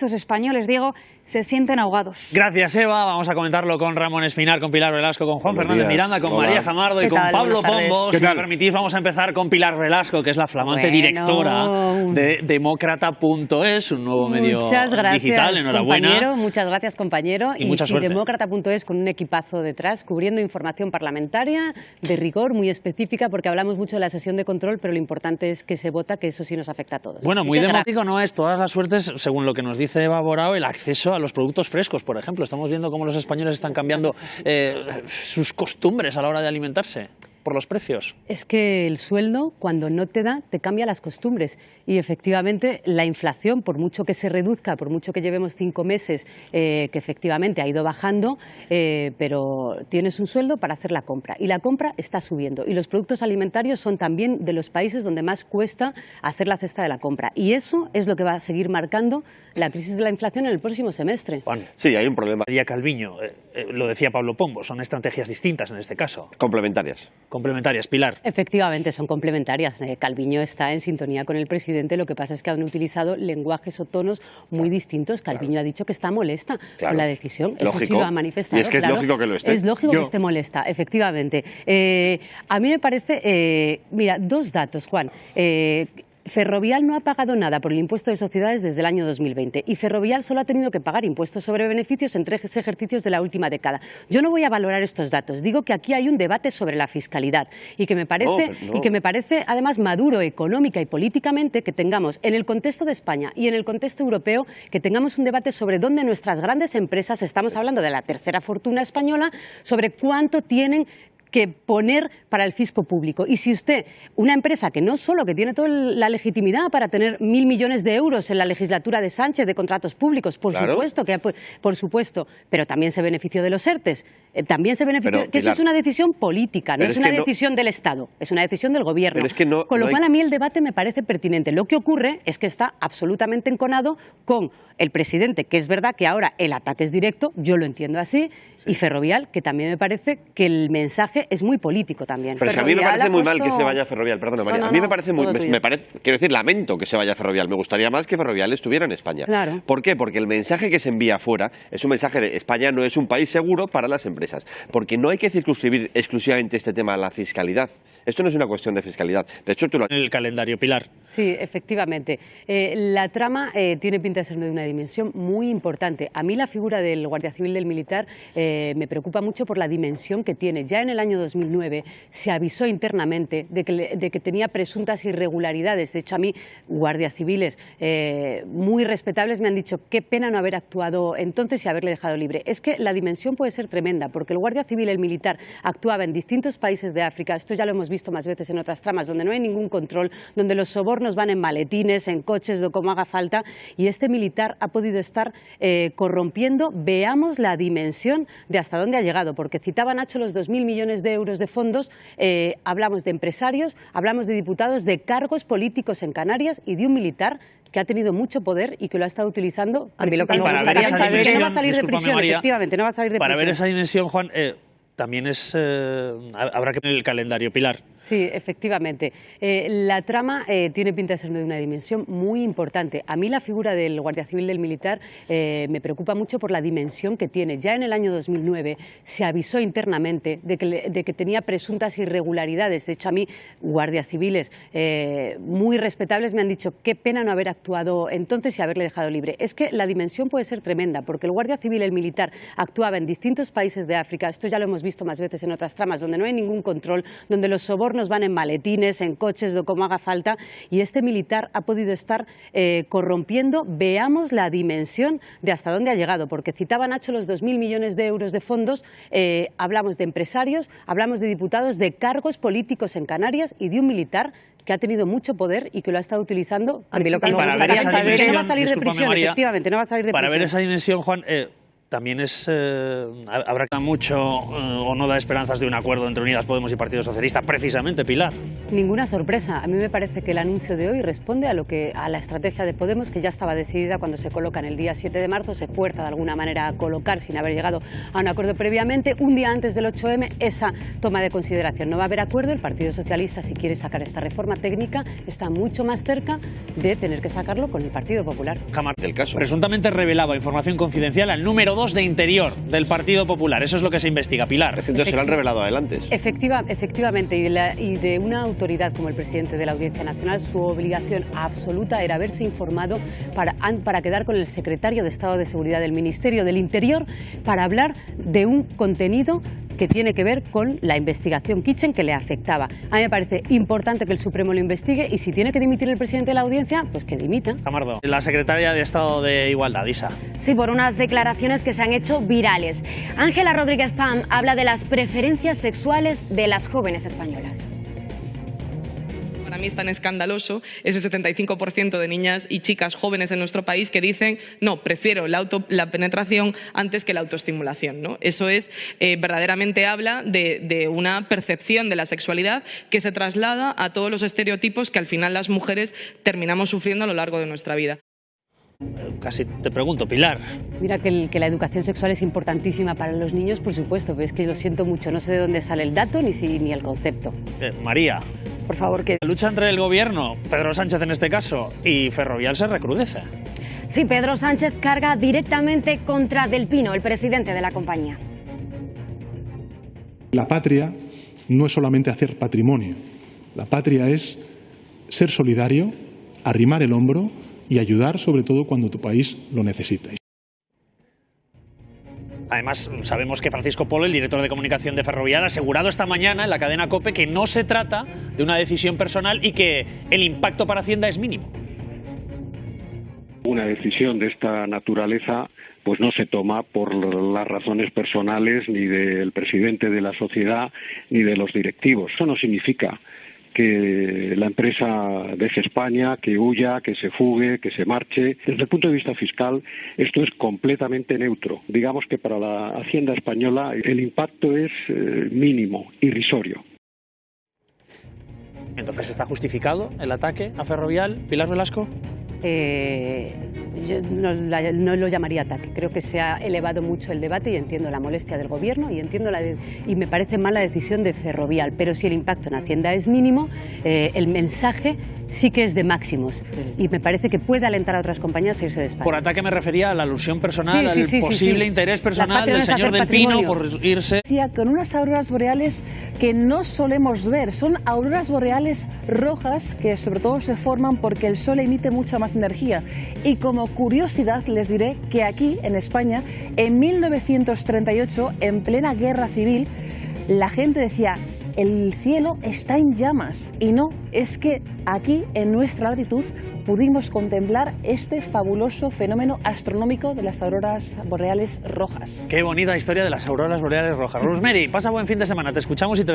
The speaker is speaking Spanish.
estos españoles, Diego, se sienten ahogados. Gracias, Eva. Vamos a comentarlo con Ramón Espinar, con Pilar Velasco, con Juan Fernández Miranda, con María Jamardo y con Pablo Pombo. Si me permitís, vamos a empezar con Pilar Velasco, que es la flamante directora de Demócrata.es, un nuevo medio digital. Enhorabuena. Compañero, muchas gracias, compañero. Y mucha suerte. Demócrata.es con un equipazo detrás, cubriendo información parlamentaria de rigor, muy específica, porque hablamos mucho de la sesión de control, pero lo importante es que se vota, que eso sí nos afecta a todos. Bueno, muy democrático no es. Todas las suertes, según lo que nos dice Eva Borao, el acceso a los productos frescos, por ejemplo. Estamos viendo cómo los españoles están cambiando sus costumbres a la hora de alimentarse por los precios. Es que el sueldo, cuando no te da, te cambia las costumbres. Y efectivamente la inflación, por mucho que se reduzca, por mucho que llevemos 5 meses, que efectivamente ha ido bajando, pero tienes un sueldo para hacer la compra. Y la compra está subiendo. Y los productos alimentarios son también de los países donde más cuesta hacer la cesta de la compra. Y eso es lo que va a seguir marcando la crisis de la inflación en el próximo semestre. Juan. Sí, hay un problema. María Calviño, lo decía Pablo Pombo, son estrategias distintas en este caso. Complementarias. Complementarias, Pilar. Efectivamente, son complementarias. Calviño está en sintonía con el presidente, lo que pasa es que han utilizado lenguajes o tonos muy distintos. Calviño ha dicho que está molesta con la decisión. Lógico. Eso sí lo ha manifestado. Y es que es lógico que lo esté. Es lógico que esté molesta, efectivamente. A mí me parece, mira, 2 datos, Juan. Ferrovial no ha pagado nada por el impuesto de sociedades desde el año 2020 y Ferrovial solo ha tenido que pagar impuestos sobre beneficios en 3 ejercicios de la última década. Yo no voy a valorar estos datos, digo que aquí hay un debate sobre la fiscalidad y que me parece además maduro económica y políticamente que tengamos en el contexto de España y en el contexto europeo que tengamos un debate sobre dónde nuestras grandes empresas, estamos hablando de la tercera fortuna española, sobre cuánto tienen que poner para el fisco público. Y si usted, una empresa que no solo que tiene toda la legitimidad para tener 1.000 millones de euros en la legislatura de Sánchez de contratos públicos, por supuesto, pero también se benefició de los ERTEs, también se benefició, que eso es una decisión política, no es una decisión del Estado, es una decisión del Gobierno. Con lo cual a mí el debate me parece pertinente. Lo que ocurre es que está absolutamente enconado con el presidente, que es verdad que ahora el ataque es directo, yo lo entiendo así, y Ferrovial, que también me parece que el mensaje es muy político también. Pero es que a mí me parece muy mal que se vaya Ferrovial, perdona María, a mí me parece muy, quiero decir, lamento que se vaya Ferrovial, me gustaría más que Ferrovial estuviera en España. Claro. ¿Por qué? Porque el mensaje que se envía afuera es un mensaje de España no es un país seguro para las empresas, porque no hay que circunscribir exclusivamente este tema a la fiscalidad. Esto no es una cuestión de fiscalidad. De hecho, el calendario, Pilar. Sí, efectivamente. La trama tiene pinta de ser de una dimensión muy importante. A mí la figura del Guardia Civil, del militar, me preocupa mucho por la dimensión que tiene. Ya en el año 2009 se avisó internamente de que tenía presuntas irregularidades. De hecho, a mí, guardias civiles muy respetables me han dicho qué pena no haber actuado entonces y haberle dejado libre. Es que la dimensión puede ser tremenda, porque el Guardia Civil, el militar, actuaba en distintos países de África. Esto ya lo hemos visto más veces en otras tramas, donde no hay ningún control, donde los sobornos van en maletines, en coches o como haga falta, y este militar ha podido estar corrompiendo. Veamos la dimensión de hasta dónde ha llegado, porque citaba Nacho los 2.000 millones de euros de fondos, hablamos de empresarios, hablamos de diputados, de cargos políticos en Canarias y de un militar que ha tenido mucho poder y que lo ha estado utilizando para ver esa dimensión, que no va a salir de prisión, María, efectivamente, no va a salir de prisión. Para ver esa dimensión, Juan, también habrá que ver el calendario, Pilar. Sí, efectivamente. La trama tiene pinta de ser de una dimensión muy importante. A mí la figura del Guardia Civil, del militar, me preocupa mucho por la dimensión que tiene. Ya en el año 2009 se avisó internamente de que tenía presuntas irregularidades. De hecho, a mí, guardias civiles muy respetables me han dicho qué pena no haber actuado entonces y haberle dejado libre. Es que la dimensión puede ser tremenda, porque el Guardia Civil, el militar, actuaba en distintos países de África. Esto ya lo hemos visto más veces en otras tramas, donde no hay ningún control, donde los sobornos van en maletines, en coches o como haga falta, y este militar ha podido estar corrompiendo. Veamos la dimensión de hasta dónde ha llegado, porque citaba Nacho los 2.000 millones de euros de fondos, hablamos de empresarios, hablamos de diputados, de cargos políticos en Canarias y de un militar que ha tenido mucho poder y que lo ha estado utilizando para ver esa dimensión, no va a salir de prisión, María, efectivamente, no va a salir de prisión. Para ver esa dimensión, Juan, también habrá mucho o no da esperanzas de un acuerdo entre Unidas Podemos y Partido Socialista, precisamente, Pilar. Ninguna sorpresa. A mí me parece que el anuncio de hoy responde a la estrategia de Podemos, que ya estaba decidida cuando se coloca en el día 7 de marzo, se fuerza de alguna manera a colocar, sin haber llegado a un acuerdo previamente, un día antes del 8M, esa toma de consideración. No va a haber acuerdo. El Partido Socialista, si quiere sacar esta reforma técnica, está mucho más cerca de tener que sacarlo con el Partido Popular. Jamás del caso. Presuntamente revelaba información confidencial al número 2 de Interior del Partido Popular. Eso es lo que se investiga, Pilar. Entonces se lo han revelado adelante. Efectivamente, y de una autoridad como el presidente de la Audiencia Nacional, su obligación absoluta era haberse informado para quedar con el secretario de Estado de Seguridad del Ministerio del Interior para hablar de un contenido que tiene que ver con la investigación Kitchen que le afectaba. A mí me parece importante que el Supremo lo investigue y si tiene que dimitir el presidente de la Audiencia, pues que dimita. Camardo, la secretaria de Estado de Igualdad, Isa. Sí, por unas declaraciones que se han hecho virales. Ángela Rodríguez Pam habla de las preferencias sexuales de las jóvenes españolas. Para mí es tan escandaloso ese 75% de niñas y chicas jóvenes en nuestro país que dicen no, prefiero la penetración antes que la autoestimulación, ¿no? Eso es, verdaderamente habla de una percepción de la sexualidad que se traslada a todos los estereotipos que al final las mujeres terminamos sufriendo a lo largo de nuestra vida. Casi te pregunto, Pilar. Mira que la educación sexual es importantísima para los niños, por supuesto, pero es que lo siento mucho, no sé de dónde sale el dato ni el concepto. María. Por favor, que... La lucha entre el gobierno, Pedro Sánchez en este caso, y Ferrovial se recrudece. Sí, Pedro Sánchez carga directamente contra Del Pino, el presidente de la compañía. La patria no es solamente hacer patrimonio, la patria es ser solidario, arrimar el hombro y ayudar sobre todo cuando tu país lo necesita. Además, sabemos que Francisco Polo, el director de comunicación de Ferrovial, ha asegurado esta mañana en la cadena COPE que no se trata de una decisión personal y que el impacto para Hacienda es mínimo. Una decisión de esta naturaleza pues no se toma por las razones personales ni del presidente de la sociedad ni de los directivos. Eso no significa que la empresa deje España, que huya, que se fugue, que se marche. Desde el punto de vista fiscal, esto es completamente neutro. Digamos que para la Hacienda española el impacto es mínimo, irrisorio. Entonces, ¿está justificado el ataque a Ferrovial, Pilar Velasco? Yo no lo llamaría ataque. Creo que se ha elevado mucho el debate y entiendo la molestia del gobierno y me parece mal la decisión de Ferrovial, pero si el impacto en Hacienda es mínimo, el mensaje sí que es de máximos y me parece que puede alentar a otras compañías a irse de España. Por ataque me refería a la alusión personal, al posible interés personal del señor Del Pino por irse. Con unas auroras boreales que no solemos ver, son auroras boreales rojas que sobre todo se forman porque el sol emite mucha más energía. Y como curiosidad les diré que aquí en España, en 1938, en plena guerra civil, la gente decía: el cielo está en llamas, y no, es que aquí en nuestra latitud pudimos contemplar este fabuloso fenómeno astronómico de las auroras boreales rojas. Qué bonita historia de las auroras boreales rojas. Rosemary, pasa buen fin de semana, te escuchamos y te